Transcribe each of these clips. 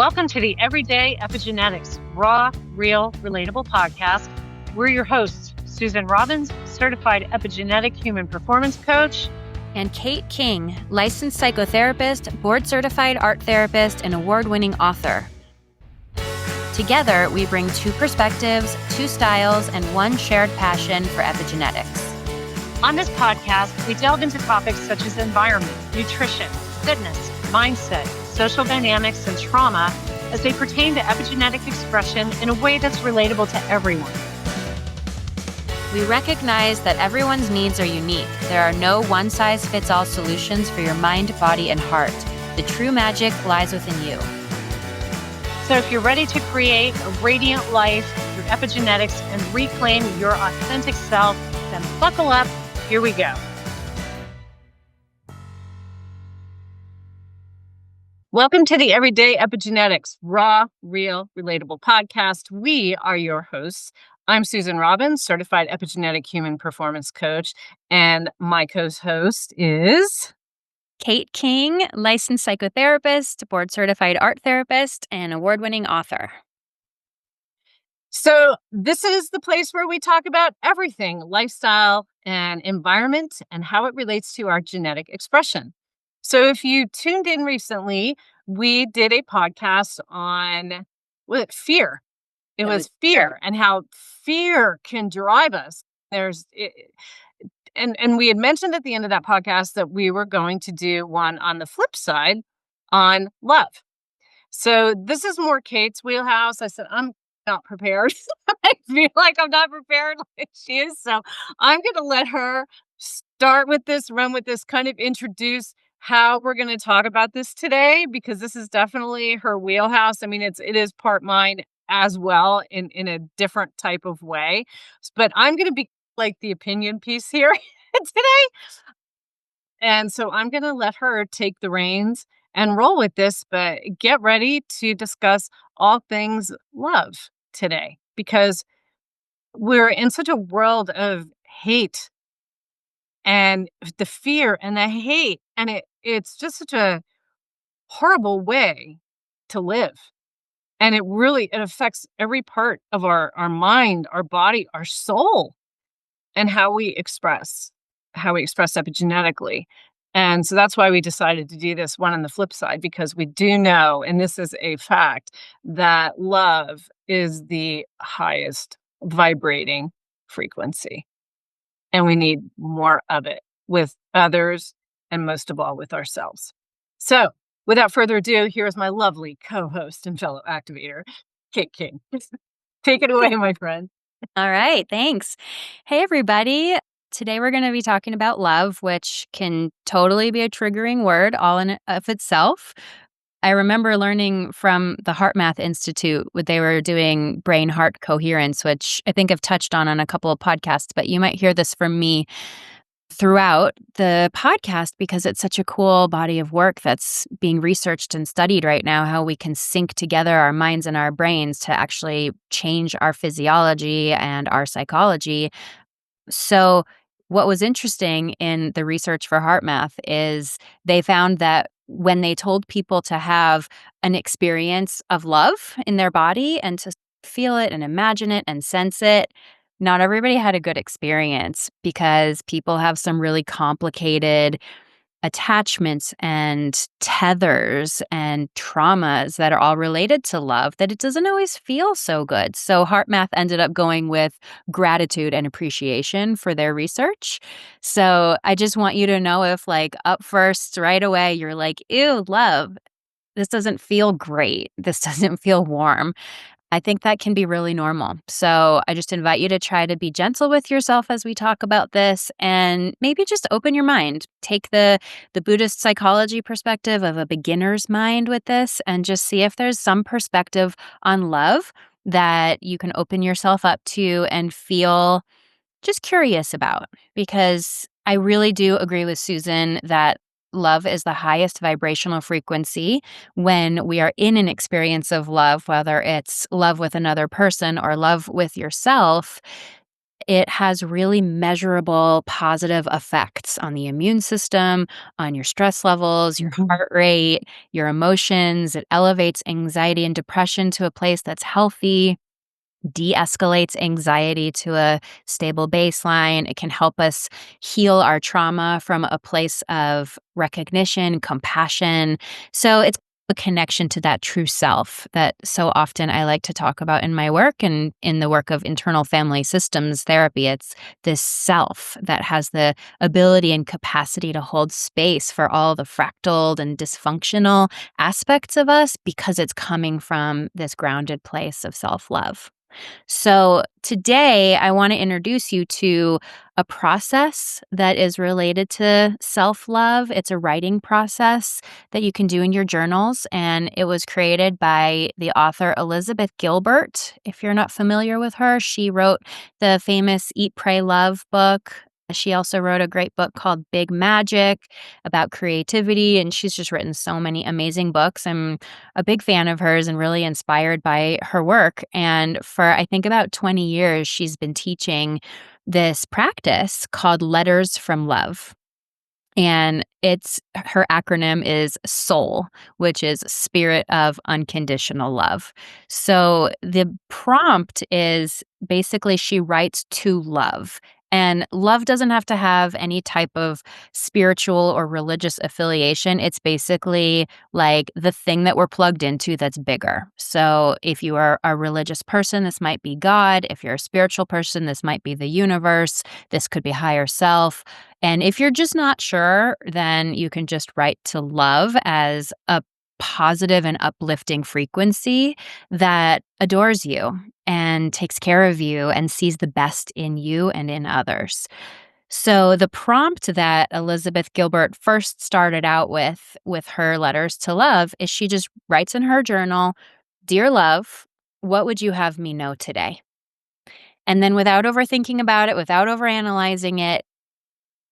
Welcome to the Everyday Epigenetics, raw, real, relatable podcast. We're your hosts, Susan Robbins, certified epigenetic human performance coach, and Kate King, licensed psychotherapist, board-certified art therapist, and award-winning author. Together, we bring two perspectives, two styles, and one shared passion for epigenetics. On this podcast, we delve into topics such as environment, nutrition, fitness, mindset, social dynamics, and trauma as they pertain to epigenetic expression in a way that's relatable to everyone. We recognize that everyone's needs are unique. There are no one-size-fits-all solutions for your mind, body, and heart. The true magic lies within you. So if you're ready to create a radiant life through epigenetics and reclaim your authentic self, then buckle up. Here we go. Welcome to the Everyday Epigenetics, raw, real, relatable podcast. We are your hosts. I'm Susan Robbins, certified epigenetic human performance coach, and my co-host is Kate King, licensed psychotherapist, board-certified art therapist, and award-winning author. So this is the place where we talk about everything, lifestyle and environment, and how it relates to our genetic expression. So if you tuned in recently, we did a podcast on fear. It was fear and how fear can drive us. And we had mentioned at the end of that podcast that we were going to do one on the flip side on love. So this is more Kate's wheelhouse. I said, I'm not prepared. I feel like I'm not prepared like she is. So I'm going to let her start with this, run with this, kind of introduce how we're going to talk about this today, because this is definitely her wheelhouse. I mean, it is part mine as well in a different type of way. But I'm going to be like the opinion piece here today. And so I'm going to let her take the reins and roll with this, but get ready to discuss all things love today, because we're in such a world of hate and the fear and the hate, and it's just such a horrible way to live. And it affects every part of our mind, our body, our soul, and how we express epigenetically. And so that's why we decided to do this one on the flip side, because we do know, and this is a fact, that love is the highest vibrating frequency. And we need more of it with others, and most of all with ourselves. So without further ado, here's my lovely co-host and fellow activator, Kate King. Take it away, my friend. All right, thanks. Hey, everybody. Today we're going to be talking about love, which can totally be a triggering word all in of itself. I remember learning from the HeartMath Institute when they were doing brain-heart coherence, which I think I've touched on a couple of podcasts, but you might hear this from me throughout the podcast because it's such a cool body of work that's being researched and studied right now, how we can sync together our minds and our brains to actually change our physiology and our psychology. So what was interesting in the research for HeartMath is they found that when they told people to have an experience of love in their body and to feel it and imagine it and sense it, not everybody had a good experience because people have some really complicated attachments and tethers and traumas that are all related to love that it doesn't always feel so good. So HeartMath ended up going with gratitude and appreciation for their research. So I just want you to know if up first right away you're like, ew, love, this doesn't feel great. This doesn't feel warm. I think that can be really normal. So I just invite you to try to be gentle with yourself as we talk about this and maybe just open your mind. Take the Buddhist psychology perspective of a beginner's mind with this and just see if there's some perspective on love that you can open yourself up to and feel just curious about. Because I really do agree with Susan that love is the highest vibrational frequency when we are in an experience of love, whether it's love with another person or love with yourself. it has really measurable positive effects on the immune system, on your stress levels, your Mhm. heart rate, your emotions. It elevates anxiety and depression to a place that's healthy, de-escalates anxiety to a stable baseline. It can help us heal our trauma from a place of recognition, compassion. So it's a connection to that true self that so often I like to talk about in my work and in the work of internal family systems therapy. It's this self that has the ability and capacity to hold space for all the fractaled and dysfunctional aspects of us because it's coming from this grounded place of self-love. So, today I want to introduce you to a process that is related to self love. It's a writing process that you can do in your journals, and it was created by the author Elizabeth Gilbert. If you're not familiar with her, she wrote the famous Eat, Pray, Love book. She also wrote a great book called Big Magic about creativity, and she's just written so many amazing books. I'm a big fan of hers and really inspired by her work. And for I think about 20 years, she's been teaching this practice called Letters from Love. And it's her acronym is SOUL, which is Spirit of Unconditional Love. So the prompt is basically she writes to love. And love doesn't have to have any type of spiritual or religious affiliation. It's basically like the thing that we're plugged into that's bigger. So if you are a religious person, this might be God. If you're a spiritual person, this might be the universe. This could be higher self. And if you're just not sure, then you can just write to love as a positive and uplifting frequency that adores you and takes care of you and sees the best in you and in others. So the prompt that Elizabeth Gilbert first started out with her letters to love is she just writes in her journal, "Dear love, what would you have me know today?" And then without overthinking about it, without overanalyzing it,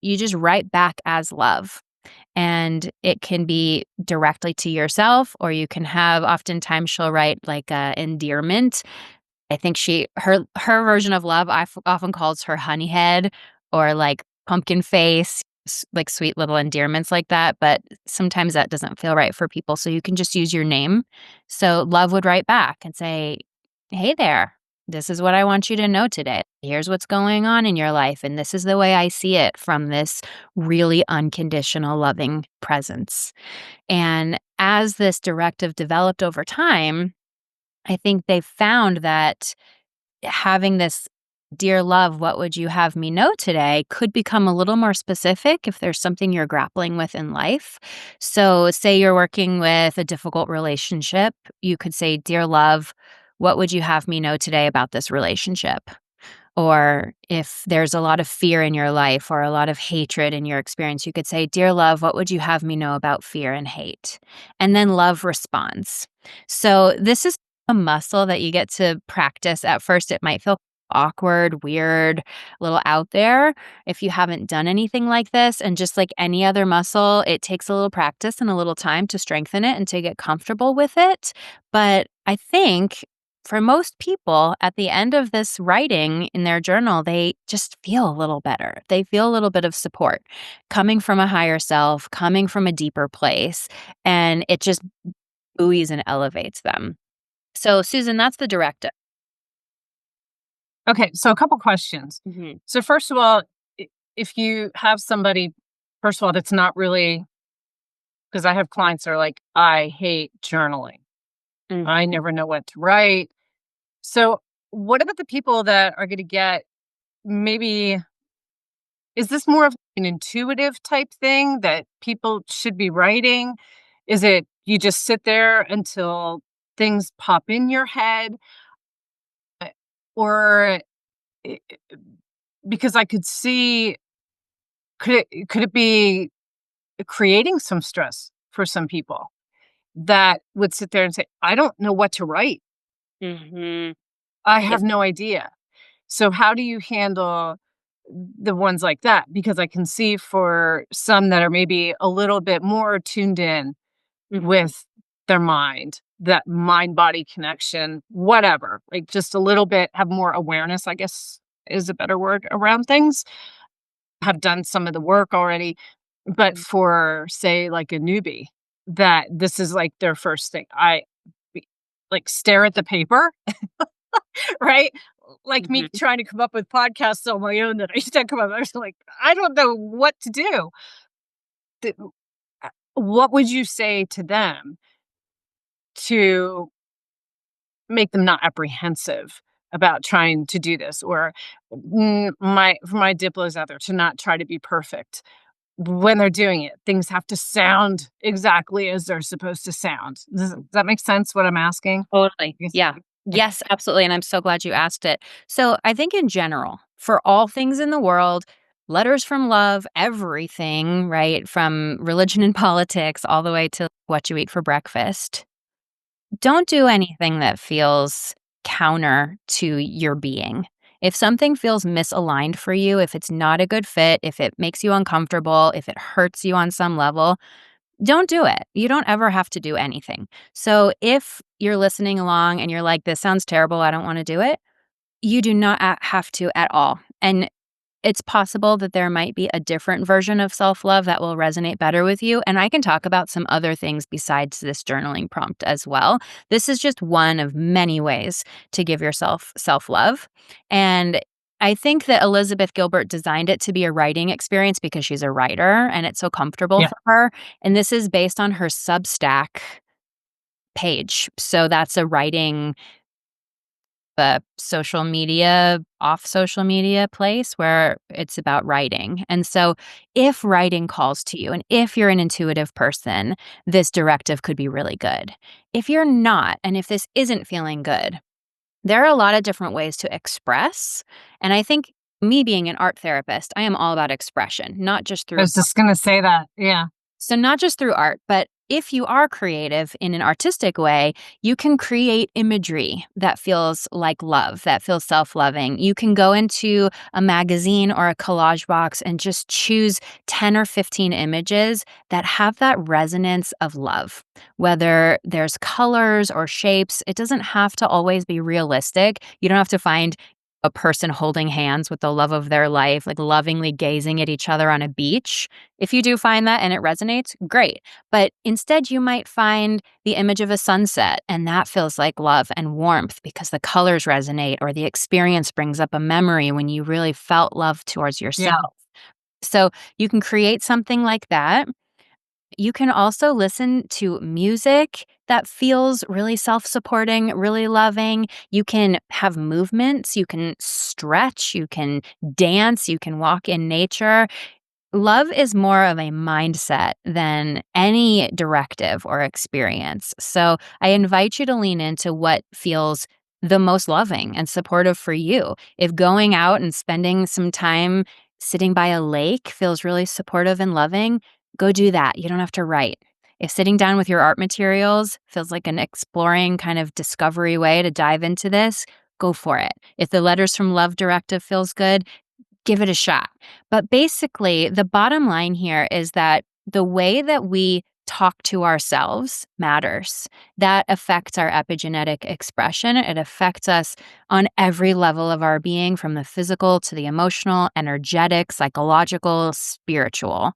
you just write back as love. And it can be directly to yourself, or you can have oftentimes she'll write like a endearment. I think her version of love often calls her honey head or like pumpkin face, like sweet little endearments like that. But sometimes that doesn't feel right for people. So you can just use your name. So love would write back and say, "Hey there. This is what I want you to know today. Here's what's going on in your life. And this is the way I see it from this really unconditional, loving presence." And as this directive developed over time, I think they found that having this "Dear love, what would you have me know today?" could become a little more specific if there's something you're grappling with in life. So, say you're working with a difficult relationship, you could say, "Dear love, what would you have me know today about this relationship?" Or if there's a lot of fear in your life or a lot of hatred in your experience, you could say, "Dear love, what would you have me know about fear and hate?" And then love responds. So this is a muscle that you get to practice. At first, it might feel awkward, weird, a little out there if you haven't done anything like this. And just like any other muscle, it takes a little practice and a little time to strengthen it and to get comfortable with it. But I think for most people, at the end of this writing in their journal, they just feel a little better. They feel a little bit of support coming from a higher self, coming from a deeper place, and it just buoys and elevates them. So, Susan, that's the directive. Okay, so a couple questions. Mhm. So first of all, if you have somebody, first of all, that's not really, because I have clients that are like, I hate journaling. I Mhm. never know what to write. So what about the people that are going to get, maybe, is this more of an intuitive type thing that people should be writing? Is it you just sit there until things pop in your head? Uh, Or i- i- because I could see, could it be creating some stress for some people that would sit there and say, I don't know what to write. Mhm. I have Yes. no idea. So how do you handle the ones like that? Because I can see for some that are maybe a little bit more tuned in Mhm. with their mind, that mind body connection, whatever, like just a little bit have more awareness, I guess, is a better word around things, have done some of the work already. But for, say, like a newbie, that this is like their first thing, like stare at the paper, right? Like me Mhm. trying to come up with podcasts on my own that I used to come up, I was like, I don't know what to do. Th- What would you say to them to make them not apprehensive about trying to do this, or my for my diplos out there to not try to be perfect when they're doing it? Things have to sound exactly as they're supposed to sound. Does that make sense what I'm asking? Totally. Yes. Yeah. Yes, absolutely, and I'm so glad you asked it. So, I think in general, for all things in the world, letters from love, everything, right, from religion and politics all the way to what you eat for breakfast, don't do anything that feels counter to your being. If something feels misaligned for you, if it's not a good fit, if it makes you uncomfortable, if it hurts you on some level, don't do it. You don't ever have to do anything. So if you're listening along and you're like, this sounds terrible, I don't want to do it, you do not have to at all. And it's possible that there might be a different version of self love that will resonate better with you. And I can talk about some other things besides this journaling prompt as well. This is just one of many ways to give yourself self love. And I think that Elizabeth Gilbert designed it to be a writing experience because she's a writer and it's so comfortable Yeah. for her. And this is based on her Substack page. So that's a writing social media, off social media place where it's about writing. And so if writing calls to you and if you're an intuitive person, this directive could be really good. If you're not, and if this isn't feeling good, there are a lot of different ways to express. And I think me being an art therapist, I am all about expression, not just I through was just gonna say that. Yeah. so, not just through art, but if you are creative in an artistic way, you can create imagery that feels like love, that feels self loving. You can go into a magazine or a collage box and just choose 10 or 15 images that have that resonance of love. Whether there's colors or shapes, it doesn't have to always be realistic. You don't have to find a person holding hands with the love of their life, like lovingly gazing at each other on a beach. If you do find that and it resonates, great. But instead, you might find the image of a sunset, and that feels like love and warmth because the colors resonate or the experience brings up a memory when you really felt love towards Yeah. yourself. So you can create something like that. You can also listen to music that feels really self supporting, really loving. You can have movements, you can stretch, you can dance, you can walk in nature. Love is more of a mindset than any directive or experience. So I invite you to lean into what feels the most loving and supportive for you. If going out and spending some time sitting by a lake feels really supportive and loving, go do that. You don't have to write. If sitting down with your art materials feels like an exploring kind of discovery way to dive into this, go for it. If the letters from love directive feels good, give it a shot. But basically, the bottom line here is that the way that we talk to ourselves matters. That affects our epigenetic expression. It affects us on every level of our being, from the physical to the emotional, energetic, psychological, spiritual.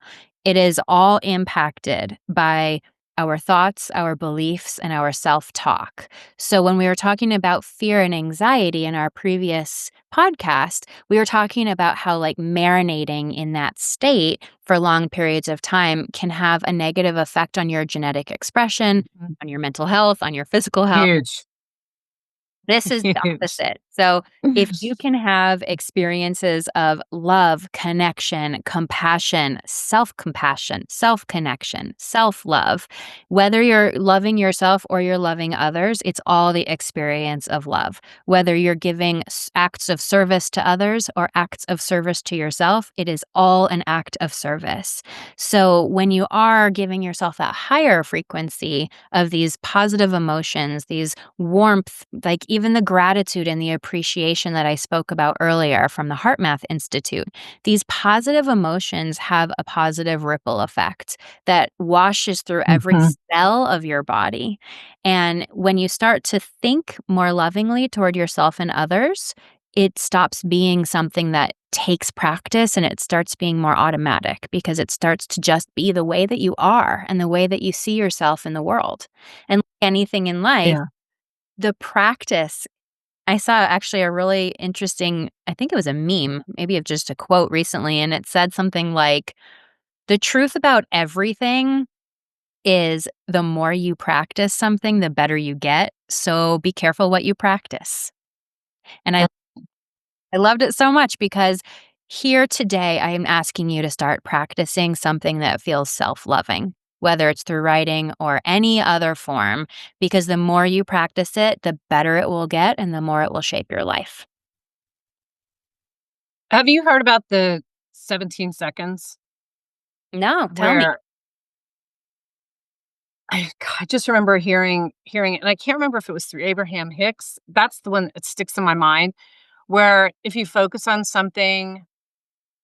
It is all impacted by our thoughts, our beliefs, and our self talk. So, when we were talking about fear and anxiety in our previous podcast, we were talking about how, like, marinating in that state for long periods of time can have a negative effect on your genetic expression, Mhm. on your mental health, on your physical health. Huge. This is the Huge. opposite. So, if you can have experiences of love, connection, compassion, self connection, self love, whether you're loving yourself or you're loving others, it's all the experience of love. Whether you're giving acts of service to others or acts of service to yourself, it is all an act of service. So, when you are giving yourself that higher frequency of these positive emotions, these warmth, like even the gratitude and the appreciation that I spoke about earlier from the Heart Math Institute, these positive emotions have a positive ripple effect that washes through every Mhm. cell of your body. And when you start to think more lovingly toward yourself and others, it stops being something that takes practice and it starts being more automatic because it starts to just be the way that you are and the way that you see yourself in the world. And like anything in life, Yeah. the practice I saw actually a really interesting, I think it was a meme, maybe of just a quote recently, and it said something like, "The truth about everything is the more you practice something, the better you get. So be careful what you practice." And I loved it so much because here today, I am asking you to start practicing something that feels self loving, whether it's through writing or any other form, because the more you practice it, the better it will get and the more it will shape your life. Have you heard about the 17 seconds No, tell me. where I just remember hearing it, and I can't remember if it was through Abraham Hicks. That's the one that sticks in my mind, where if you focus on something,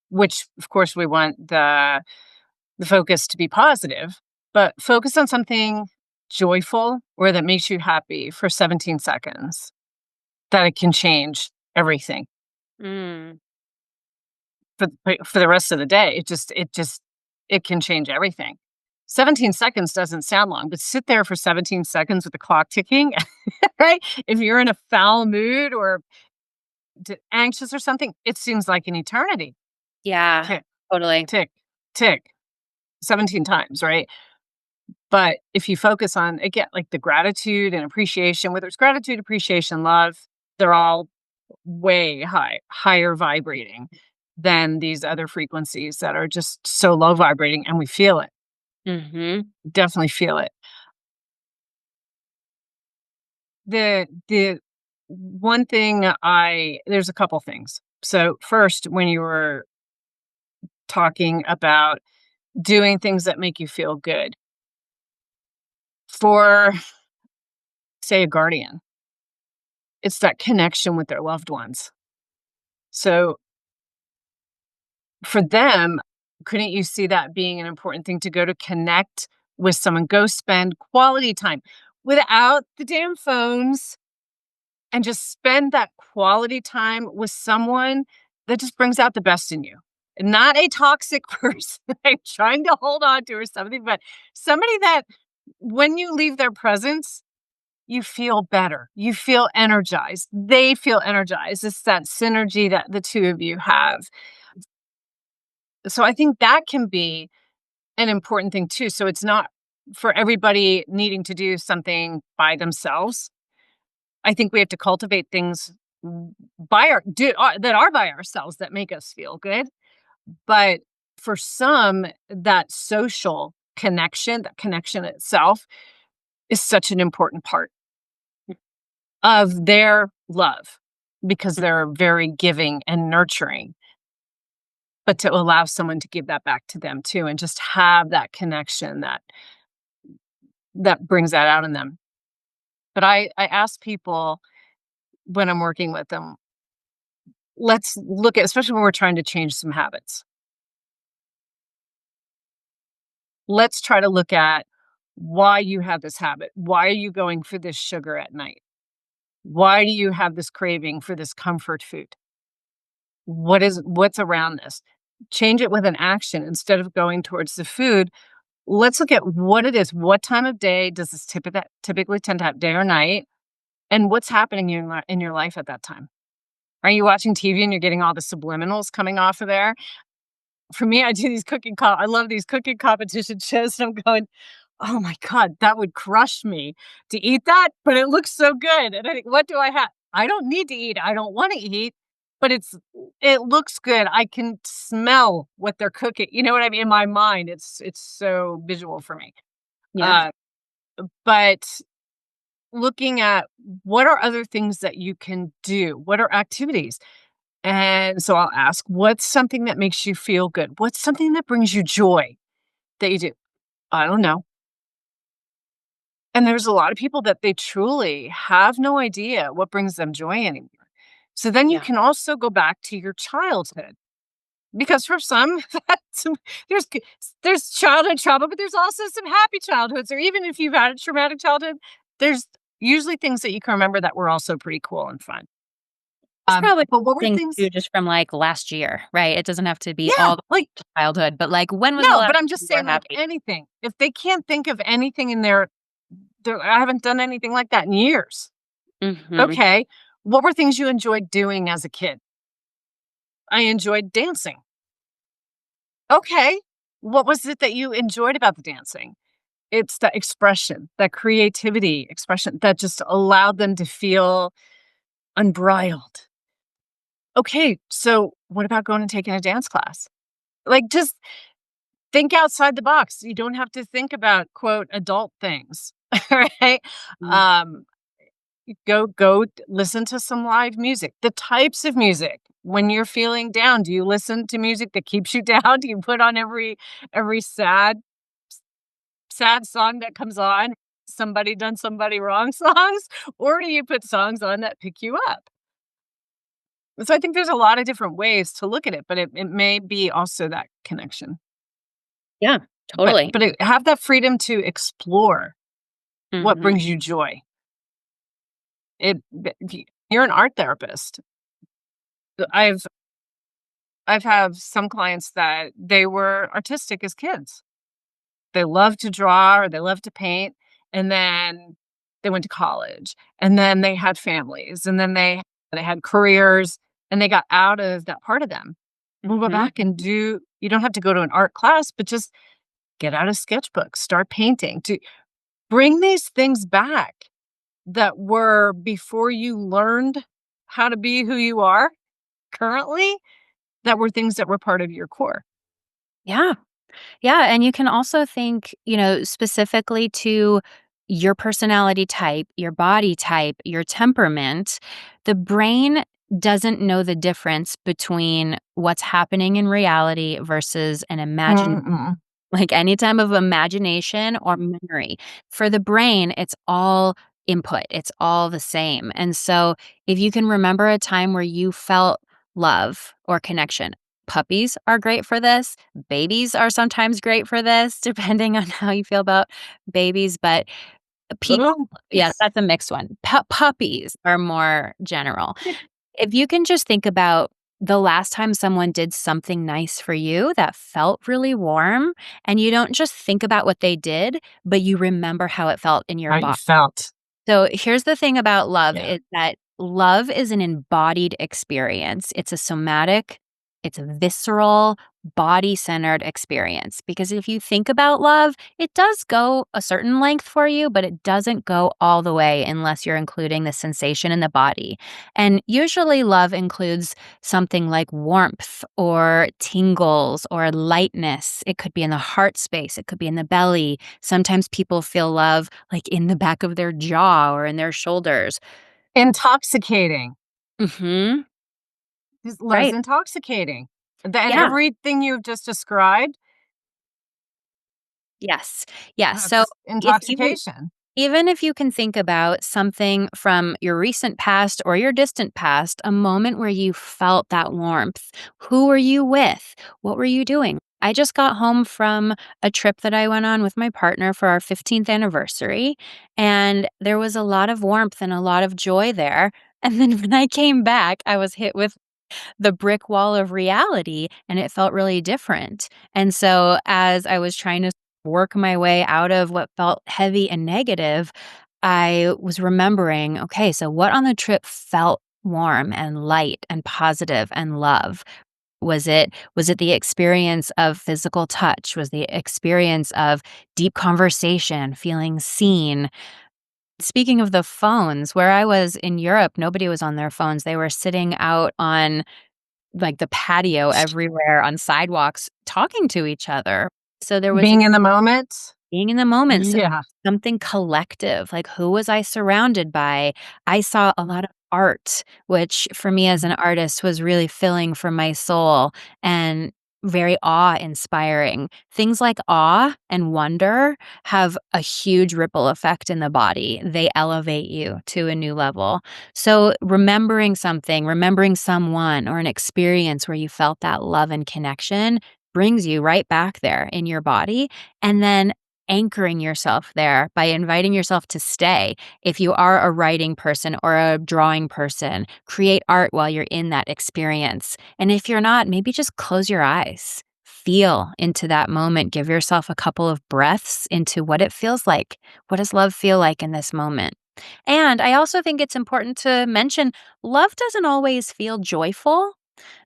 which of course we want the focus to be positive, but focus on something joyful or that makes you happy for 17 seconds, that it can change everything Mm, for the rest of the day. It can change everything. 17 seconds doesn't sound long, but sit there for 17 seconds with the clock ticking, right? If you're in a foul mood or anxious or something, it seems like an eternity. yeah, Tick, totally. tick, tick, 17 times, right? But if you focus on, again, like the gratitude and appreciation, whether it's gratitude, appreciation, love, they're all higher vibrating than these other frequencies that are just so low vibrating, and we feel it. Mhm. Definitely feel it. The one thing I there's a couple things. So first, when you were talking about doing things that make you feel good, for say a guardian, it's that connection with their loved ones. So for them, couldn't you see that being an important thing to go to connect with someone? Go spend quality time without the damn phones and just spend that quality time with someone that just brings out the best in you. Not a toxic person I'm trying to hold on to or something, but somebody that when you leave their presence, you feel better. You feel energized. They feel energized. It's that synergy that the two of you have. So I think that can be an important thing too. So it's not for everybody needing to do something by themselves. I think we have to cultivate things that are by ourselves that make us feel good. But for some, that social connection, that connection itself is such an important part of their love because they're very giving and nurturing. But to allow someone to give that back to them too and just have that connection that brings that out in them. But I ask people when I'm working with them, let's look at, especially when we're trying to change some habits, let's try to look at why you have this habit. Why are you going for this sugar at night? Why do you have this craving for this comfort food? What's around this? Change it with an action instead of going towards the food. Let's look at what it is. What time of day does this typically tend to have, day or night? And what's happening in your life at that time? Are you watching TV and you're getting all the subliminals coming off of there? For me, I do these I love these cooking competition shows, and I'm going, "Oh my god, that would crush me to eat that, but it looks so good." And I think, "What do I have? I don't need to eat. I don't wanna eat, but it looks good. I can smell what they're cooking." You know what I mean? In my mind, it's so visual for me. Yeah. Uh, but looking at what are other things that you can do? What are activities? And so I'll ask, what's something that makes you feel good? What's something that brings you joy that you do? I don't know. And there's a lot of people that they truly have no idea what brings them joy anymore. So then you Yeah. can also go back to your childhood because for some, some there's there's childhood trauma, but there's also some happy childhoods. Or even if you've had a traumatic childhood, there's usually things that you can remember that were also pretty cool and fun. It's probably But what were things things too just from, like, last year, right? It doesn't have to be Yeah, all the like childhood, but, like, when was the no, last but I'm time just you were saying, like, happy? anything. If they can't think of anything in their I haven't done anything like that in years. Mhm. Okay. What were things you enjoyed doing as a kid? I enjoyed dancing. Okay. What was it that you enjoyed about the dancing? It's the expression, that creativity expression that just allowed them to feel unbridled. Okay, so what about going and taking a dance class? Like, just think outside the box. You don't have to think about, quote, adult things, right? Mm. Um, listen to some live music. The types of music. When you're feeling down, do you listen to music that keeps you down? Do you put on every sad song that comes on? Somebody done somebody wrong songs? Or do you put songs on that pick you up? So I think there's a lot of different ways to look at it, but it may be also that connection. Yeah, But totally. have that freedom to explore what Mhm. brings you joy. You're an art therapist. I've I've have some clients that they were artistic as kids. They love to draw or they love to paint, and then they went to college, and then they had families, and then they had careers, and they got out of that part of them. We'll go Mhm. back and do you don't have to go to an art class, but just get out a sketchbook, start painting, to bring these things back that were before you learned how to be who you are currently, that were things that were part of your core. Yeah. Yeah, and you can also think, specifically to your personality type, your body type, your temperament. The brain doesn't know the difference between what's happening in reality versus an imagined Mm-mm. like any time of imagination or memory. For the brain, it's all input, it's all the same. And so, if you can remember a time where you felt love or connection, puppies are great for this. Babies are sometimes great for this, depending on how you feel about babies. But people, Oh, yeah, yes. that's a mixed one. Puppies are more general. If you can just think about the last time someone did something nice for you that felt really warm, and you don't just think about what they did, but you remember how it felt in your How you body. felt. So here's the thing about love Yeah. is that love is an embodied experience. It's a somatic, it's a visceral, body-centered experience. Because if you think about love, it does go a certain length for you, but it doesn't go all the way unless you're including the sensation in the body. And usually love includes something like warmth or tingles or lightness. It could be in the heart space, it could be in the belly. Sometimes people feel love like in the back of their jaw or in their shoulders. Intoxicating. Mhm. 'Cause love's Right. intoxicating. And Yeah. everything you've just described, Yes. Yes. So that's if you intoxication. even if you can think about something from your recent past or your distant past, a moment where you felt that warmth. Who were you with? What were you doing? I just got home from a trip that I went on with my partner for our 15th anniversary, and there was a lot of warmth and a lot of joy there. And then when I came back, I was hit with the brick wall of reality, and it felt really different. And so as I was trying to work my way out of what felt heavy and negative, I was remembering, okay, so what on the trip felt warm and light and positive and love? Was it the experience of physical touch? Was the experience of deep conversation, feeling seen? Speaking of the phones, where I was in Europe, nobody was on their phones. They were sitting out on like, the patio everywhere on sidewalks talking to each other. So there was Being in the moment. being in the moment, so Yeah. something collective, like, who was I surrounded by? I saw a lot of art, which for me as an artist was really filling for my soul and very awe-inspiring. Things like awe and wonder have a huge ripple effect in the body. They elevate you to a new level. So remembering something, remembering someone or an experience where you felt that love and connection brings you right back there in your body, and then anchoring yourself there by inviting yourself to stay. If you are a writing person or a drawing person, create art while you're in that experience. And if you're not, maybe just close your eyes. Feel into that moment. Give yourself a couple of breaths into what it feels like. What does love feel like in this moment? And I also think it's important to mention love doesn't always feel joyful.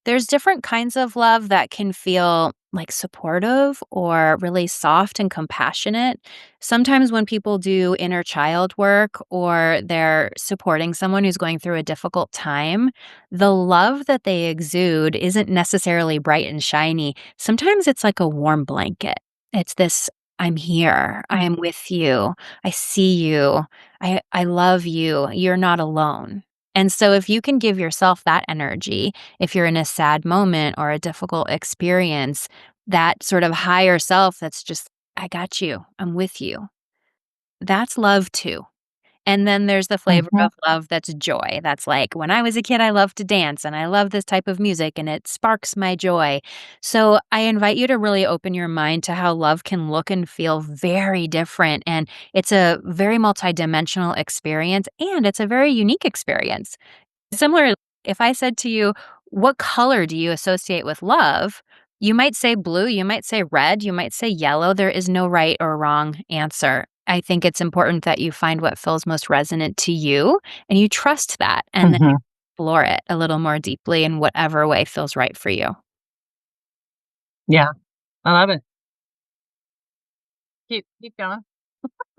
There's different kinds of love that can feel like supportive or really soft and compassionate. Sometimes when people do inner child work or they're supporting someone who's going through a difficult time, the love that they exude isn't necessarily bright and shiny. Sometimes it's like a warm blanket. It's this I'm here. I am with you. I see you. I love you. You're not alone. And so if you can give yourself that energy, if you're in a sad moment or a difficult experience, that sort of higher self that's just, I got you, I'm with you. That's love too. And then there's the flavor Mhm. of love that's joy. That's like, when I was a kid, I loved to dance and I love this type of music and it sparks my joy. So I invite you to really open your mind to how love can look and feel very different. And it's a very multidimensional experience and it's a very unique experience. Similar, if I said to you, "What color do you associate with love?" You might say blue, you might say red, you might say yellow. There is no right or wrong answer. I think it's important that you find what feels most resonant to you and you trust that and then Mhm. explore it a little more deeply in whatever way feels right for you. Yeah, I love it. Keep going.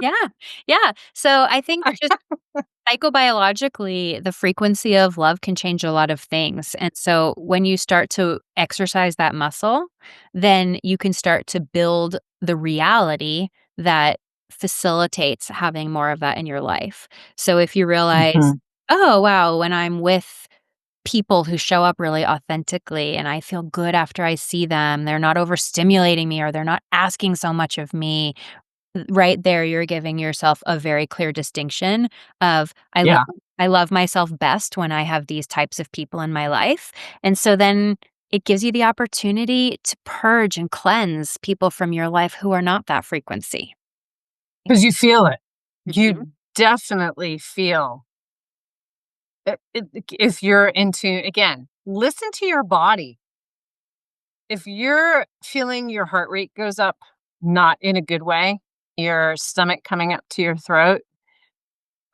Yeah. Yeah. So I think just psychobiologically, the frequency of love can change a lot of things. And so when you start to exercise that muscle, then you can start to build the reality that facilitates having more of that in your life. So if you realize, Mhm. oh, wow, when I'm with people who show up really authentically and I feel good after I see them, they're not overstimulating me or they're not asking so much of me. Right there, you're giving yourself a very clear distinction of Yeah, I love myself best when I have these types of people in my life, and so then it gives you the opportunity to purge and cleanse people from your life who are not that frequency. because you feel it. Mhm, You definitely feel it if you're into again, listen to your body. If you're feeling your heart rate goes up, not in a good way, your stomach coming up to your throat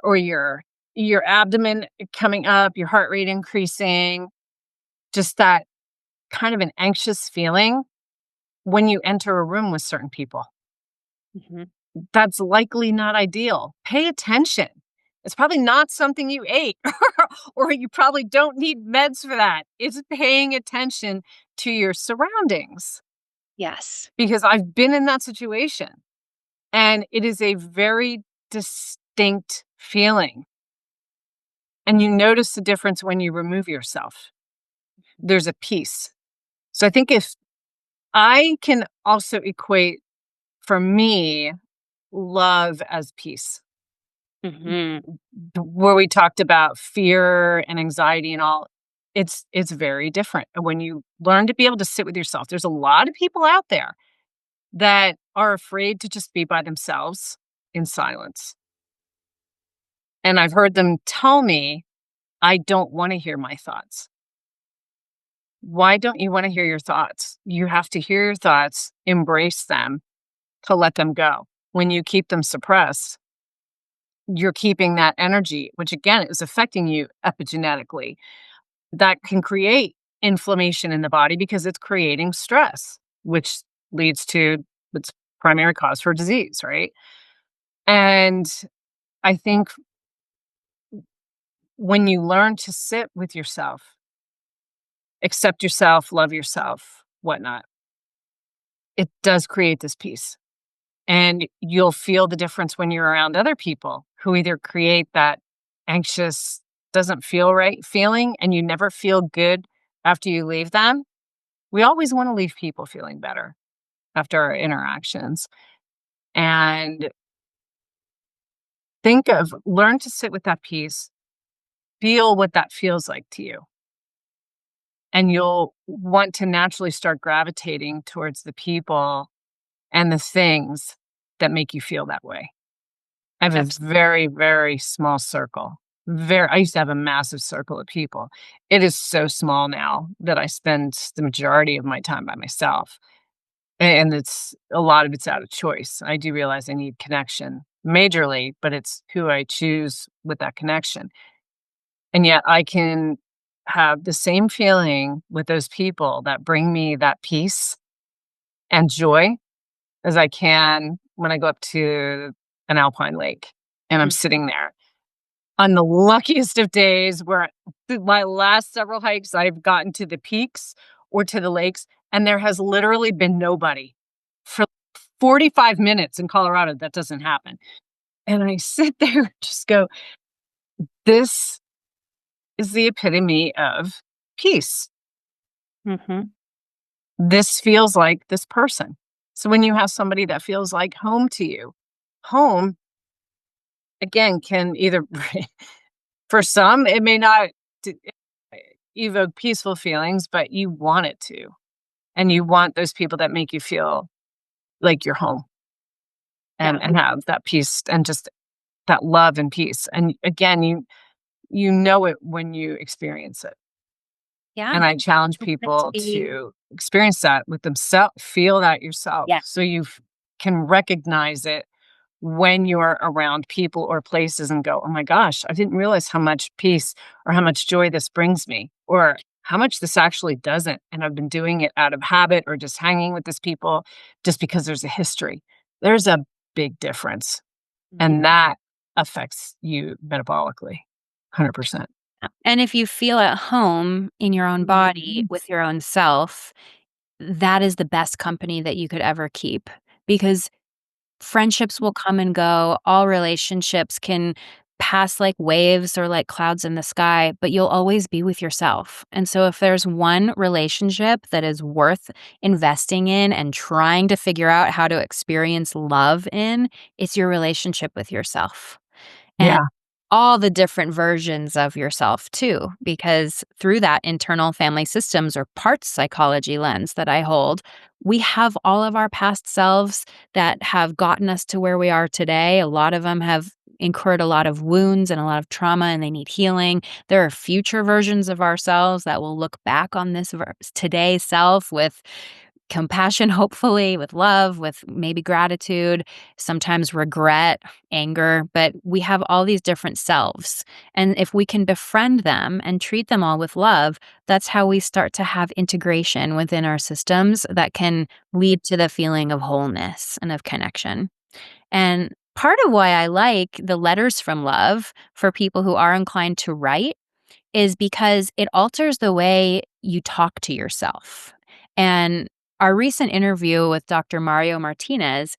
or your abdomen coming up, your heart rate increasing, just that kind of an anxious feeling when you enter a room with certain people. mhm. That's likely not ideal. Pay attention. It's probably not something you ate, or you probably don't need meds for that. It's paying attention to your surroundings Yes. because I've been in that situation and it is a very distinct feeling. And you notice the difference when you remove yourself. There's a peace. So I think if I can also equate for me love as peace. Mhm, Where we talked about fear and anxiety and all, it's very different. And when you learn to be able to sit with yourself, there's a lot of people out there that are afraid to just be by themselves in silence. And I've heard them tell me, I don't want to hear my thoughts. Why don't you want to hear your thoughts? You have to hear your thoughts, embrace them, to let them go. When you keep them suppressed, you're keeping that energy, which again is affecting you epigenetically. That can create inflammation in the body because it's creating stress, which leads to its primary cause for disease, right? And I think when you learn to sit with yourself, accept yourself, love yourself, whatnot, it does create this peace. And you'll feel the difference when you're around other people who either create that anxious, doesn't feel right feeling, and you never feel good after you leave them. We always want to leave people feeling better after our interactions. And learn to sit with that peace, feel what that feels like to you. And you'll want to naturally start gravitating towards the people and the things that make you feel that way. I have a Abs very, very small circle. I used to have a massive circle of people. It is so small now that I spend the majority of my time by myself. And it's a lot of it's out of choice. I do realize I need connection majorly, but it's who I choose with that connection. And yet I can have the same feeling with those people that bring me that peace and joy as I can when I go up to an alpine lake and I'm mm, sitting there. On the luckiest of days where my last several hikes, I've gotten to the peaks or to the lakes, and there has literally been nobody for 45 minutes. In Colorado, that doesn't happen. And I sit there and just go, "This is the epitome of peace. mhm. This feels like this person." So when you have somebody that feels like home to you, home, again, can either for some, it may not d evoke peaceful feelings, but you want it to, and you want those people that make you feel like you're home Yeah. and have that peace and just that love and peace, and again, you know it when you experience it, Yeah. and I challenge I want it to people be to experience that with themselves, feel that yourself, yeah. so can recognize it when you're around people or places and go, "Oh my gosh, I didn't realize how much peace or how much joy this brings me, or how much this actually doesn't. And I've been doing it out of habit or just hanging with these people just because there's a history." There's a big difference, Mhm. and that affects you metabolically 100%. And if you feel at home in your own body with your own self, that is the best company that you could ever keep because friendships will come and go. All relationships can pass like waves or like clouds in the sky, but you'll always be with yourself. And so, if there's one relationship that is worth investing in and trying to figure out how to experience love in, it's your relationship with yourself. And Yeah, all the different versions of yourself too, because through that internal family systems or parts psychology lens that I hold, we have all of our past selves that have gotten us to where we are today. A lot of them have incurred a lot of wounds and a lot of trauma and they need healing. There are future versions of ourselves that will look back on this today self with compassion, hopefully, with love, with maybe gratitude, sometimes regret, anger, but we have all these different selves. And if we can befriend them and treat them all with love, that's how we start to have integration within our systems that can lead to the feeling of wholeness and of connection. And part of why I like the letters from love for people who are inclined to write is because it alters the way you talk to yourself. And our recent interview with Dr. Mario Martinez,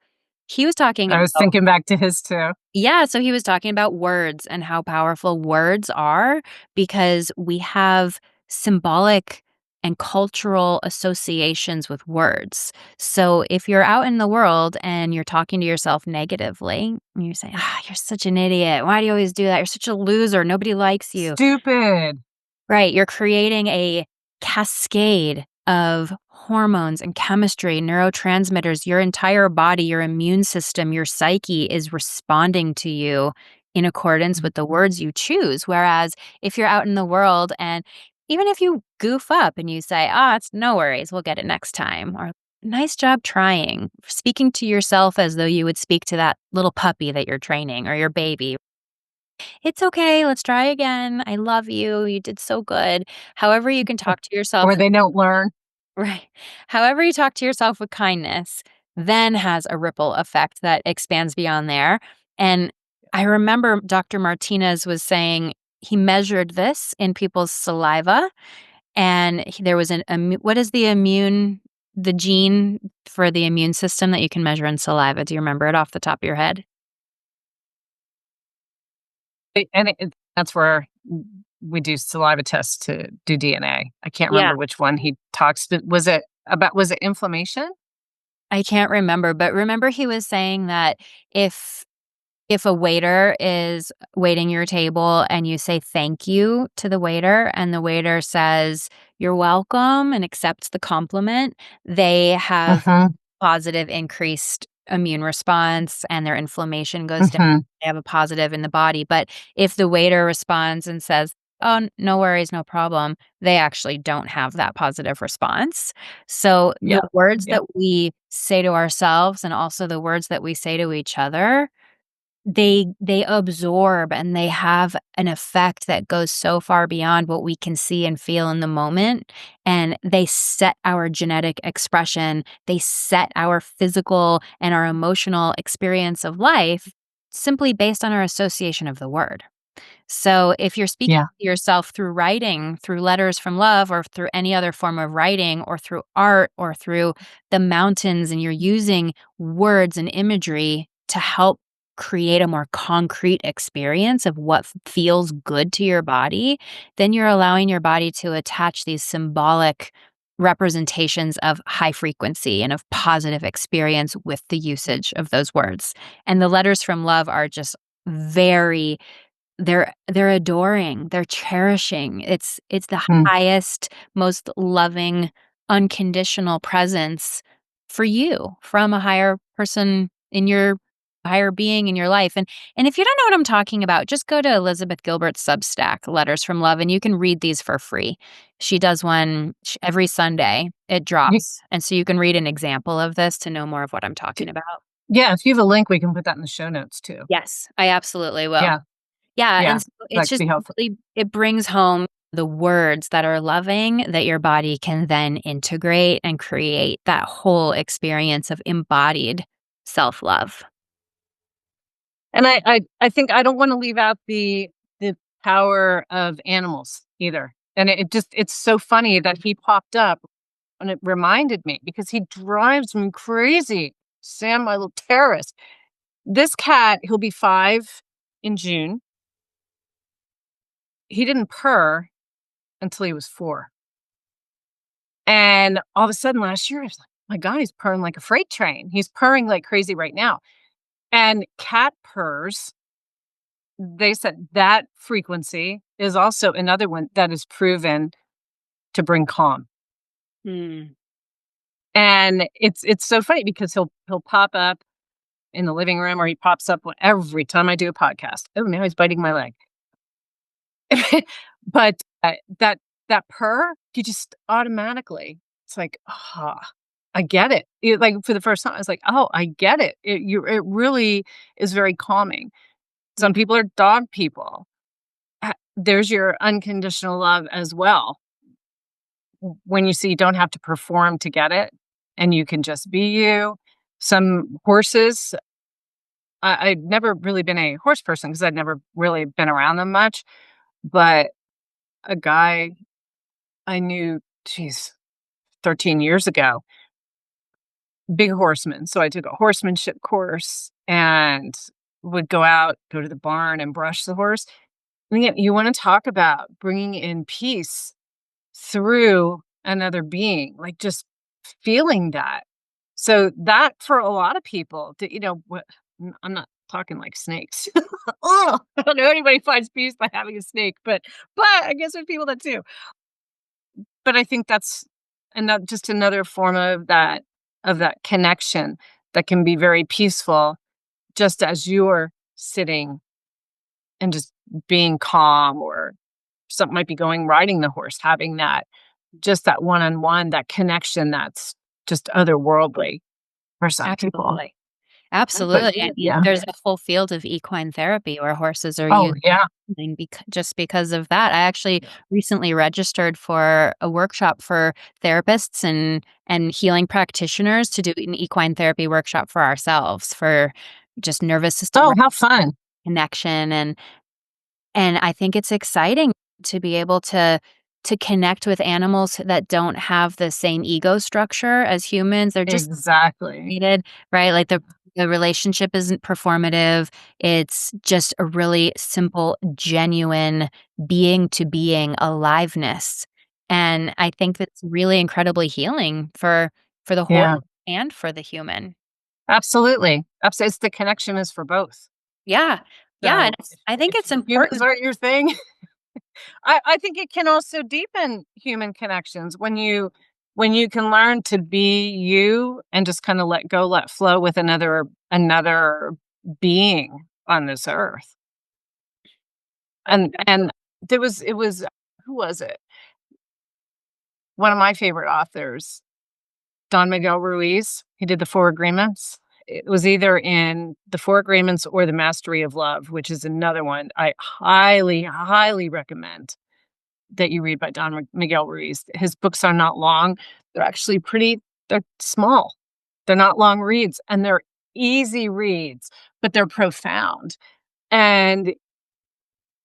he was talking I was about thinking back to his too. yeah, so he was talking about words and how powerful words are because we have symbolic and cultural associations with words. So if you're out in the world and you're talking to yourself negatively, and you say, "Ah, you're such an idiot. Why do you always do that? You're such a loser. Nobody likes you." Stupid. Right, you're creating a cascade of hormones and chemistry, neurotransmitters. Your entire body, your immune system, your psyche is responding to you in accordance with the words you choose. Whereas if you're out in the world and even if you goof up and you say, "Ah, it's no worries, we'll get it next time," or "Nice job trying," speaking to yourself as though you would speak to that little puppy that you're training or your baby. "It's okay, let's try again. I love you. You did so good." However you can talk to Or yourself they don't learn. right. However you talk to yourself with kindness then has a ripple effect that expands beyond there. And I remember Dr. Martinez was saying he measured this in people's saliva, and there was what is the gene for the immune system that you can measure in saliva? Do you remember it off the top of your head? And that's where we do saliva tests to do DNA. I can't Yeah. remember which one he talks to. Was it inflammation? I can't remember, but remember he was saying that if if a waiter is waiting your table and you say thank you to the waiter and the waiter says you're welcome and accepts the compliment, they have Mhm. positive increased immune response and their inflammation goes down. Mhm. They have a positive in the body. But if the waiter responds and says, "Oh, no worries, no problem," they actually don't have that positive response. So the Yeah. words Yeah. that we say to ourselves and also the words that we say to each other, they absorb and they have an effect that goes so far beyond what we can see and feel in the moment, and they set our genetic expression, they set our physical and our emotional experience of life simply based on our association of the word. So if you're speaking Yeah. to yourself through writing, through letters from love, or through any other form of writing, or through art, or through the mountains, and you're using words and imagery to help create a more concrete experience of what feels good to your body, then you're allowing your body to attach these symbolic representations of high frequency and of positive experience with the usage of those words. And the letters from love are just very they're adoring, they're cherishing. It's the Mm. highest, most loving, unconditional presence for you from a higher person in your higher being in your life. And if you don't know what I'm talking about, just go to Elizabeth Gilbert's Substack, Letters from Love, and you can read these for free. She does one every Sunday. It You drops. And so you can read an example of this to know more of what I'm d talking about. Yeah, if you have a link, we can put that in the show notes too. Yes, I absolutely will. Yeah. Yeah, Yeah. and so it's That could just be helpful. really it brings home the words that are loving that your body can then integrate and create that whole experience of embodied self-love. And I think I don't wanna leave out the power of animals either. And it just it's so funny that he popped up, and it reminded me because he drives me crazy. Sam, my little terrorist. This cat, he'll be 5 in June. He didn't purr until he was 4. And all of a sudden last year, I was like, "My god, he's purring like a freight train." He's purring like crazy right now. And cat purrs, they said that frequency is also another one that is proven to bring calm. Mm. And it's so funny because he'll pop up in the living room or he pops up every time I do a podcast. Oh, now he's biting my leg. But, that purr, you just automatically it's like, "Ah, I get it." Like, for the first time, I was like, "Oh, I get it." It really is very calming. Yeah, Some people are dog people. There's your unconditional love as well. When you see you don't have to perform to get it, and you can just be you. Some horses I've never really been a horse person because 'cause I'd never really been around them much, but a guy I knew, geez, 13 years ago, big horseman. So I took a horsemanship course and would go out, go to the barn and brush the horse. And again, you want to talk about bringing in peace through another being, like just feeling that. So that for a lot of people, I'm not talking like snakes. Oh, I don't know anybody finds peace by having a snake, but I guess there's people that do. But I think that's just another form of that connection that can be very peaceful just as you're sitting and just being calm or something might be going riding the horse, having that just that one-on-one, that connection that's just otherworldly for some people. absolutely. But Absolutely. I mean, yeah. there's a whole field of equine therapy where horses are Oh, used yeah. just because of that. I actually recently registered for a workshop for therapists and healing practitioners to do an equine therapy workshop for ourselves for just nervous system Oh, how fun. connection and I think it's exciting to be able to connect with animals that don't have the same ego structure as humans. They're just Exactly. needed, right? Like the relationship isn't performative. It's just a really simple, genuine being to being aliveness. And I think that's really incredibly healing for the horse Yeah. and for the human. Absolutely. It's the connection is for both. Yeah. Yeah. And So I think if it's humans important. aren't your thing, I think it can also deepen human connections when you when you can learn to be you and just kind of let go, let flow with another being on this earth. And there was it was who was it? One of my favorite authors, Don Miguel Ruiz. He did the Four Agreements. It was either in the Four Agreements or the Mastery of Love, which is another one I highly, highly recommend that you read by Don Miguel Ruiz. His books are not long. They're actually they're small. They're not long reads and they're easy reads, but they're profound. And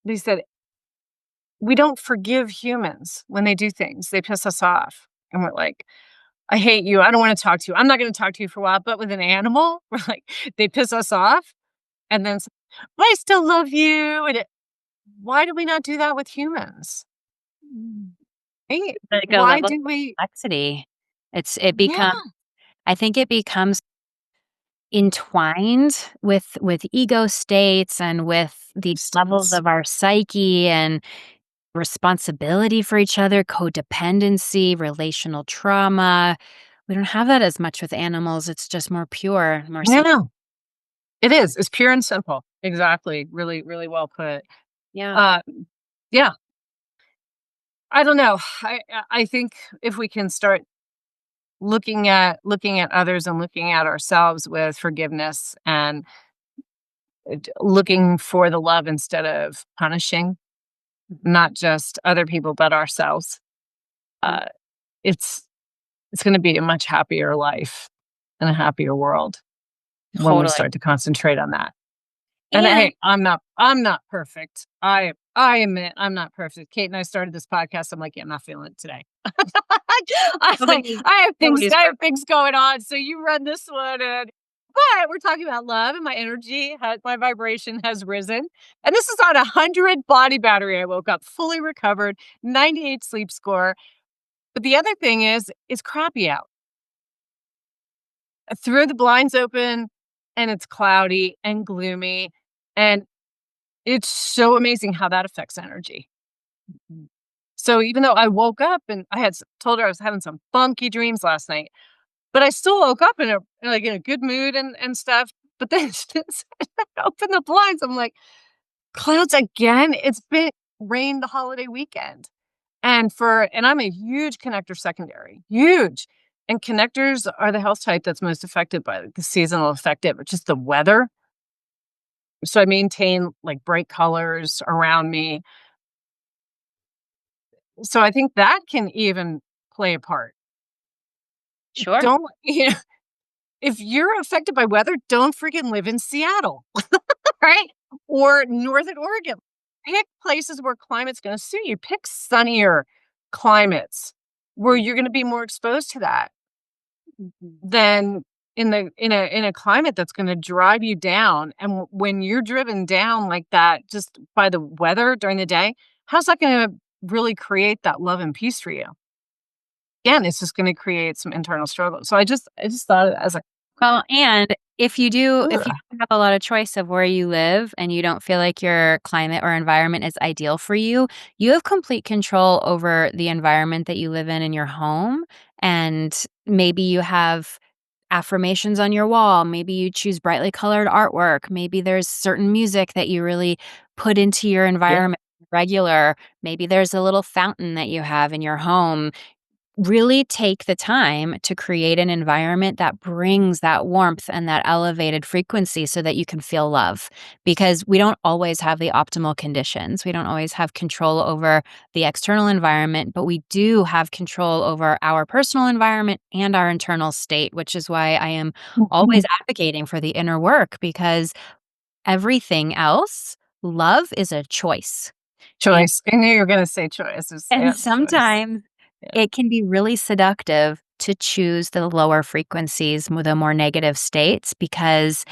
they said, we don't forgive humans when they do things. They piss us off. And we're like, I hate you. I don't want to talk to you. I'm not going to talk to you for a while. But with an animal, we're like, they piss us off. And then, but I still love you. Why do we not do that with humans? Right? Like a Why level of do we? complexity. It Yeah. becomes I think it becomes entwined with ego states and with the levels States. of our psyche and responsibility for each other, codependency, relational trauma. We don't have that as much with animals. It's just more pure, more simple. Yeah. It is. It's pure and simple. Exactly. Really, really well put. Yeah, Uh, yeah. I don't know. I think if we can start looking at others and looking at ourselves with forgiveness and looking for the love instead of punishing, mhm, not just other people but ourselves. mm, Uh, it's it's going to be a much happier life and a happier world when we totally. start to concentrate on that. And And hey, I'm not perfect. I admit I'm not perfect. Kate and I started this podcast. I'm like, yeah, I'm not feeling it today. nobody I have things nobody's I have perfect. things going on. So you run this one and but we're talking about love and my vibration has risen. And this is on 100 body battery. I woke up fully recovered, 98 sleep score. But the other thing is it's crappy out. I threw the blinds open and it's cloudy and gloomy. And it's so amazing how that affects energy. Mhm. So even though I woke up and told her I was having some funky dreams last night, but I still woke up in a good mood and stuff. But then since I opened the blinds, I'm like, clouds again. It's been rain the holiday weekend. And I'm a huge connector secondary. Huge. And connectors are the health type that's most affected by the seasonal affective, which is the weather. So I maintain like bright colors around me. So I think that can even play a part. Sure. Don't if you're affected by weather, don't freaking live in Seattle, right? Or Northern Oregon. Pick places where climate's gonna suit you. Pick sunnier climates where you're gonna be more exposed to that Mhm. than in a climate that's gonna drive you down. And when you're driven down like that just by the weather during the day, how's that gonna really create that love and peace for you? Again, it's just gonna create some internal struggle. So I just thought of it as like, Well, and if you ugh, have a lot of choice of where you live and you don't feel like your climate or environment is ideal for you, you have complete control over the environment that you live in your home. And maybe you have affirmations on your wall. Maybe you choose brightly colored artwork. Maybe there's certain music that you really put into your yeah, environment regular. Maybe there's a little fountain that you have in your home. Really take the time to create an environment that brings that warmth and that elevated frequency so that you can feel love, because we don't always have the optimal conditions. We don't always have control over the external environment, but we do have control over our personal environment and our internal state, which is why I am mhm, always advocating for the inner work, because everything else, love is a choice. choice. I knew you were gonna say choice. Just say And it's choice. sometimes Yeah, it can be really seductive to choose the lower frequencies, the more negative states, because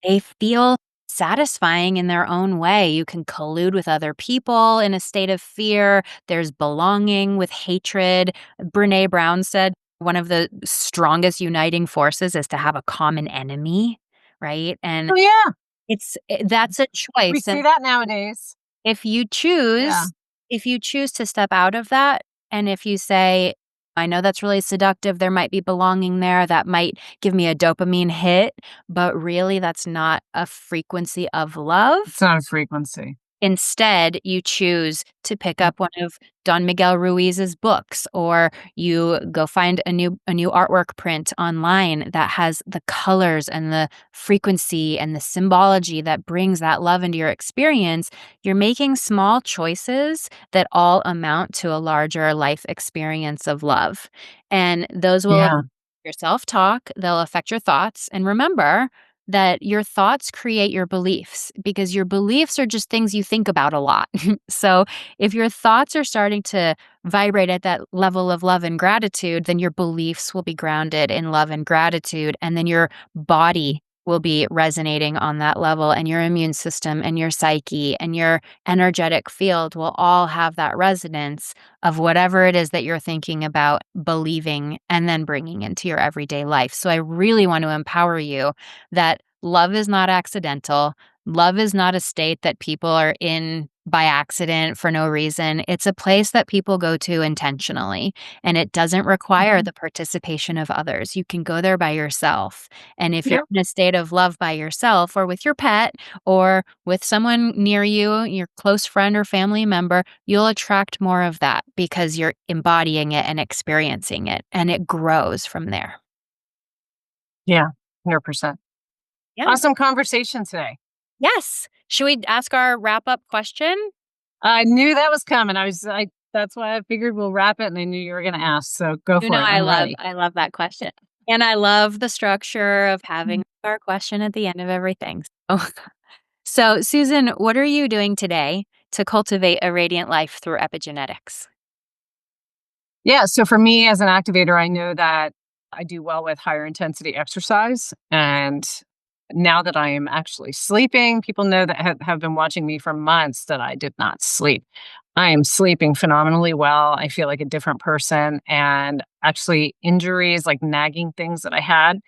they feel satisfying in their own way. You can collude with other people in a state of fear. There's belonging with hatred. Brene Brown said one of the strongest uniting forces is to have a common enemy, right? And oh, yeah, that's a we choice. see And that nowadays. if you Yeah, choose if you choose to step out of that, and if you say, I know that's really seductive. There might be belonging there that might give me a dopamine hit, but really that's not a frequency of It's love. not a frequency. Instead, you choose to pick up one of Don Miguel Ruiz's books, or you go find a new artwork print online that has the colors and the frequency and the symbology that brings that love into your experience. You're making small choices that all amount to a larger life experience of love. And those will affect Yeah. your self-talk, they'll affect your thoughts. And remember, that your thoughts create your beliefs because your beliefs are just things you think about a lot. So, if your thoughts are starting to vibrate at that level of love and gratitude, then your beliefs will be grounded in love and gratitude. And then your body will be resonating on that level, and your immune system and your psyche and your energetic field will all have that resonance of whatever it is that you're thinking about, believing, and then bringing into your everyday life. So, I really want to empower you that love is not accidental. Love is not a state that people are in by accident for no reason. It's a place that people go to intentionally, and it doesn't require Mhm. the participation of others. You can go there by yourself. And if you're Yep. in a state of love by yourself or with your pet or with someone near you, your close friend or family member, you'll attract more of that because you're embodying it and experiencing it, and it grows from there. Yeah. 100%. Yeah. Awesome conversation today. Yes. Should we ask our wrap-up question? I knew that was coming. That's why I figured we'll wrap it, and I knew you were gonna ask, so go You know, for it. I I'm love ready. I love that question. And I love the structure of having our question at the end of everything. So so, Susan, what are you doing today to cultivate a radiant life through epigenetics? Yeah, so for me as an activator, I know that I do well with higher intensity exercise. And now that I am actually sleeping, people know that have been watching me for months that I did not sleep. I am sleeping phenomenally well. I feel like a different person. And actually, injuries, like nagging things that I had,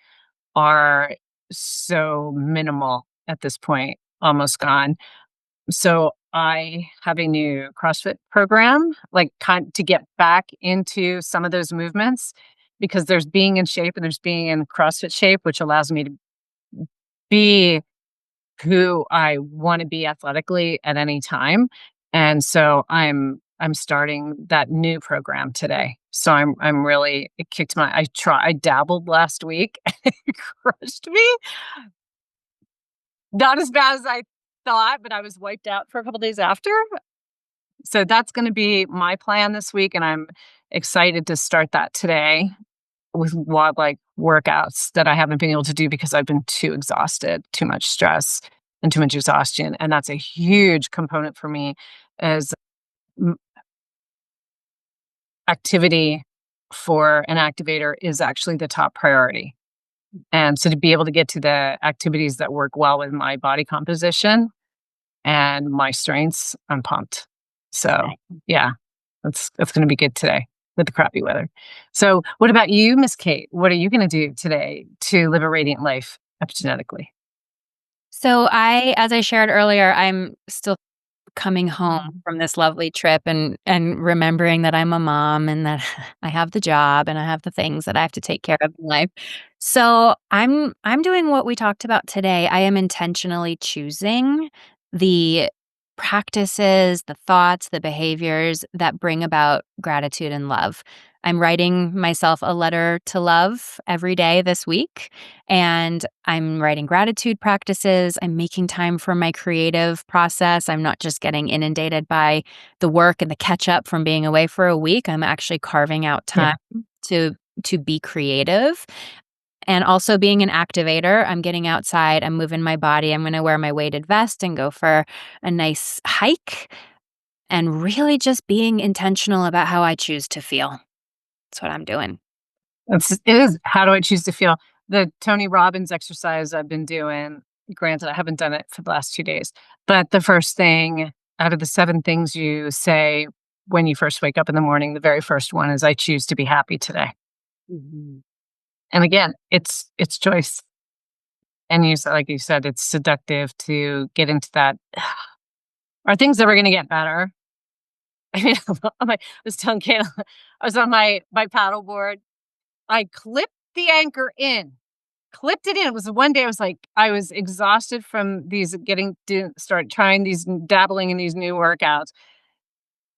are so minimal at this point, almost gone. So I have a new CrossFit program, like to get back into some of those movements because there's being in shape and there's being in CrossFit shape, which allows me to be who I want to be athletically at any time. And so I'm starting that new program today. So I'm really it kicked my I dabbled last week. It crushed me. Not as bad as I thought, but I was wiped out for a couple days after. So that's gonna be my plan this week, and I'm excited to start that today with like workouts that I haven't been able to do because I've been too exhausted, too much stress, and too much exhaustion. And that's a huge component for me as m- activity for an activator is actually the top priority. And so to be able to get to the activities that work well with my body composition and my strengths, I'm pumped. So yeah, that's gonna be good today with the crappy weather. So what about you, Miss Kate? What are you gonna do today to live a radiant life epigenetically? So as I shared earlier, I'm still coming home from this lovely trip and remembering that I'm a mom and that I have the job and I have the things that I have to take care of in life. So I'm doing what we talked about today. I am intentionally choosing the practices, the thoughts, the behaviors that bring about gratitude and love. I'm writing myself a letter to love every day this week, and I'm writing gratitude practices. I'm making time for my creative process. I'm not just getting inundated by the work and the catch up from being away for a week. I'm actually carving out Yeah, time to to be creative. And also being an activator, I'm getting outside, I'm moving my body. I'm going to wear my weighted vest and go for a nice hike and really just being intentional about how I choose to feel. That's what I'm doing. it is. How do I choose to feel? The Tony Robbins exercise I've been doing, granted, I haven't done it for the last 2 days, but the first thing out of the 7 things you say when you first wake up in the morning, the very first one is I choose to be happy today. Mhm. And again, it's choice. And like you said, it's seductive to get into that. Are things ever going to get better? I mean, I was telling Kate, I was on my paddle board. I clipped the anchor in, clipped it in. It was one day I was like, I was exhausted from these getting to start trying these dabbling in these new workouts.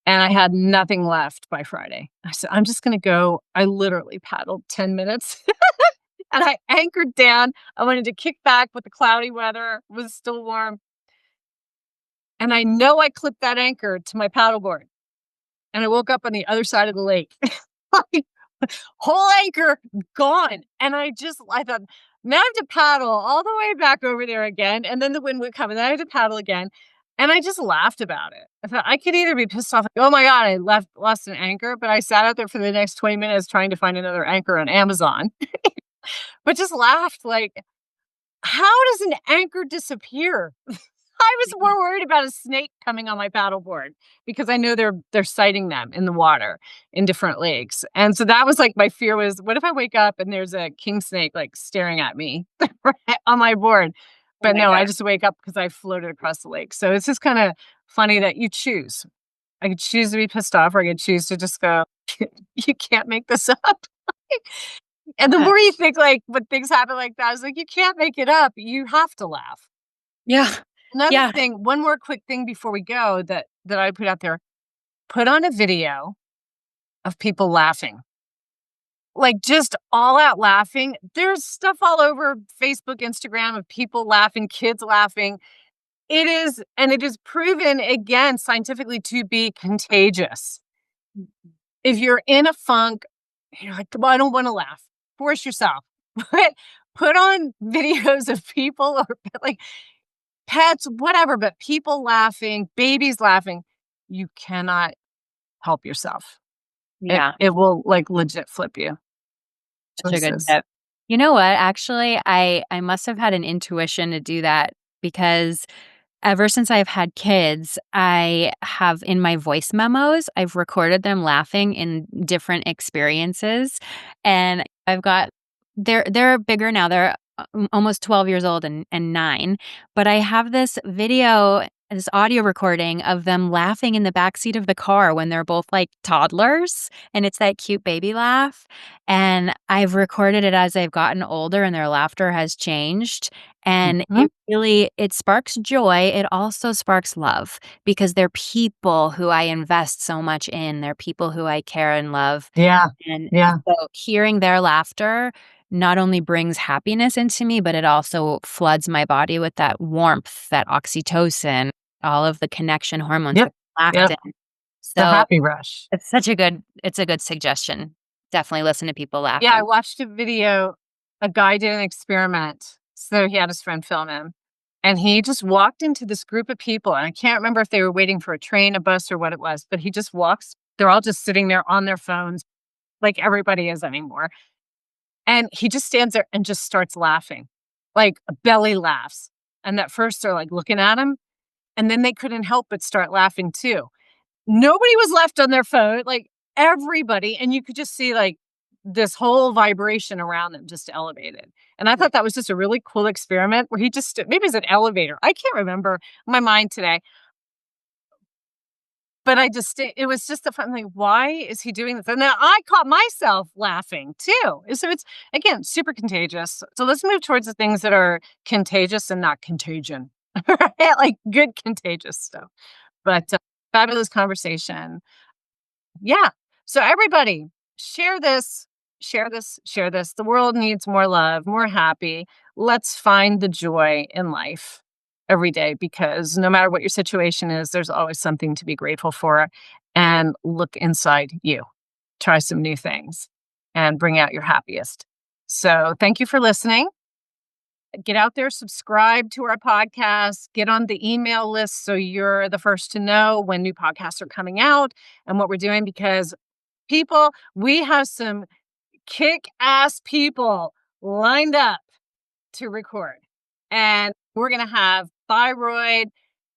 And I had nothing left by Friday. I said, I'm just gonna go. I literally paddled 10 minutes and I anchored down. I wanted to kick back with the cloudy weather. It was still warm. And I know I clipped that anchor to my paddleboard. And I woke up on the other side of the lake. Like, whole anchor gone. And I thought, now I have to paddle all the way back over there again. And then the wind would come and then I had to paddle again. And I just laughed about it. I thought I could either be pissed off, like, oh my God, I lost an anchor, but I sat out there for the next 20 minutes trying to find another anchor on Amazon, but just laughed like, how does an anchor disappear? I was more worried about a snake coming on my paddleboard because I know they're sighting them in the water in different lakes. And so that was like my fear was, what if I wake up and there's a king snake like staring at me right on my board? Oh But my no, I god. just wake up because I floated across the lake. So it's just kind of funny that you choose. I could choose to be pissed off or I could choose to just go, you can't make this up. And the Yeah. more you think like when things happen like that, I was like, you can't make it up. You have to laugh. Yeah. Another Yeah. thing, one more quick thing before we go that I put out there, put on a video of people laughing. Like, just all out laughing. There's stuff all over Facebook, Instagram of people laughing, kids laughing. It is proven, again, scientifically to be contagious. If you're in a funk, you're like, "Well, I don't wanna laugh." Force yourself. Put put on videos of people or, like, pets, whatever, but people laughing, babies laughing. You cannot help yourself. Yeah. It will, like, legit flip you. Such a good Choices. tip. You know what? Actually, I must have had an intuition to do that because ever since I've had kids, I have in my voice memos, I've recorded them laughing in different experiences, and I've got they're bigger now. They're almost 12 years old and 9, but I have this audio recording of them laughing in the backseat of the car when they're both like toddlers, and it's that cute baby laugh. And I've recorded it as they've gotten older and their laughter has changed. And Mhm. it sparks joy. It also sparks love because they're people who I invest so much in. They're people who I care and love. Yeah. And Yeah. so hearing their laughter not only brings happiness into me, but it also floods my body with that warmth, that oxytocin, all of the connection hormones, the Yep. Yep. prolactin. The So happy rush. it's a good suggestion. Definitely listen to people Yeah, I laughing. watched a video. A guy did an experiment. So he had his friend film him, and he just walked into this group of people, and I can't remember if they were waiting for a train, a bus, or what it was, but he just walks. They're all just sitting there on their phones like everybody is anymore, and he just stands there and just starts laughing, like belly laughs, and at first they're, like, looking at him, and then they couldn't help but start laughing too. Nobody was left on their phone, like, everybody, and you could just see, like, this whole vibration around them just elevated, and I Yeah. thought that was just a really cool experiment where he just stood maybe it's an elevator, I can't remember my mind today, but it was just a fun like, "Why is he doing this?" And then I caught myself laughing too, and so it's, again, super contagious. So let's move towards the things that are contagious and not contagion, right? Like, good contagious stuff, but, fabulous conversation. Yeah. So everybody, share this, share this, share this. The world needs more love, more happy. Let's find the joy in life every day because no matter what your situation is, there's always something to be grateful for. And look inside you. Try some new things and bring out your happiest. So thank you for listening. Get out there, subscribe to our podcast, get on the email list so you're the first to know when new podcasts are coming out and what we're doing because people, we have some kick ass people lined up to record. And we're going to have thyroid,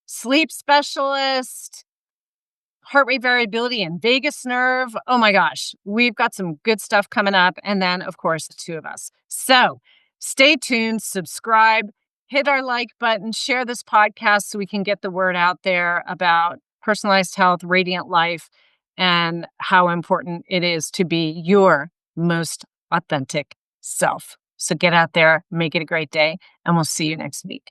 sleep specialist, heart rate variability, and vagus nerve. Oh my gosh, we've got some good stuff coming up. And then, of course, the two of us. So stay tuned, subscribe, hit our like button, share this podcast so we can get the word out there about personalized health, radiant life, and how important it is to be your most authentic self. So get out there, make it a great day, and we'll see you next week.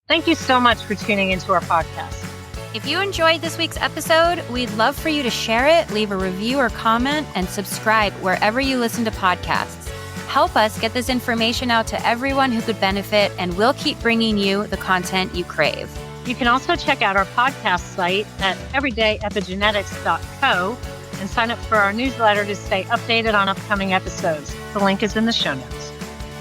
Thank you so much for tuning into our podcast. If you enjoyed this week's episode, we'd love for you to share it, leave a review or comment, and subscribe wherever you listen to podcasts. Help us get this information out to everyone who could benefit, and we'll keep bringing you the content you crave. You can also check out our podcast site at everydayepigenetics.co and sign up for our newsletter to stay updated on upcoming episodes. The link is in the show notes.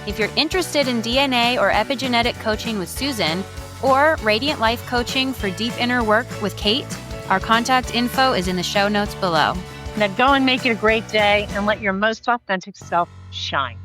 If you're interested in DNA or epigenetic coaching with Susan, or Radiant Life Coaching for deep inner work with Kate, our contact info is in the show notes below. Now go and make it a great day and let your most authentic self shine.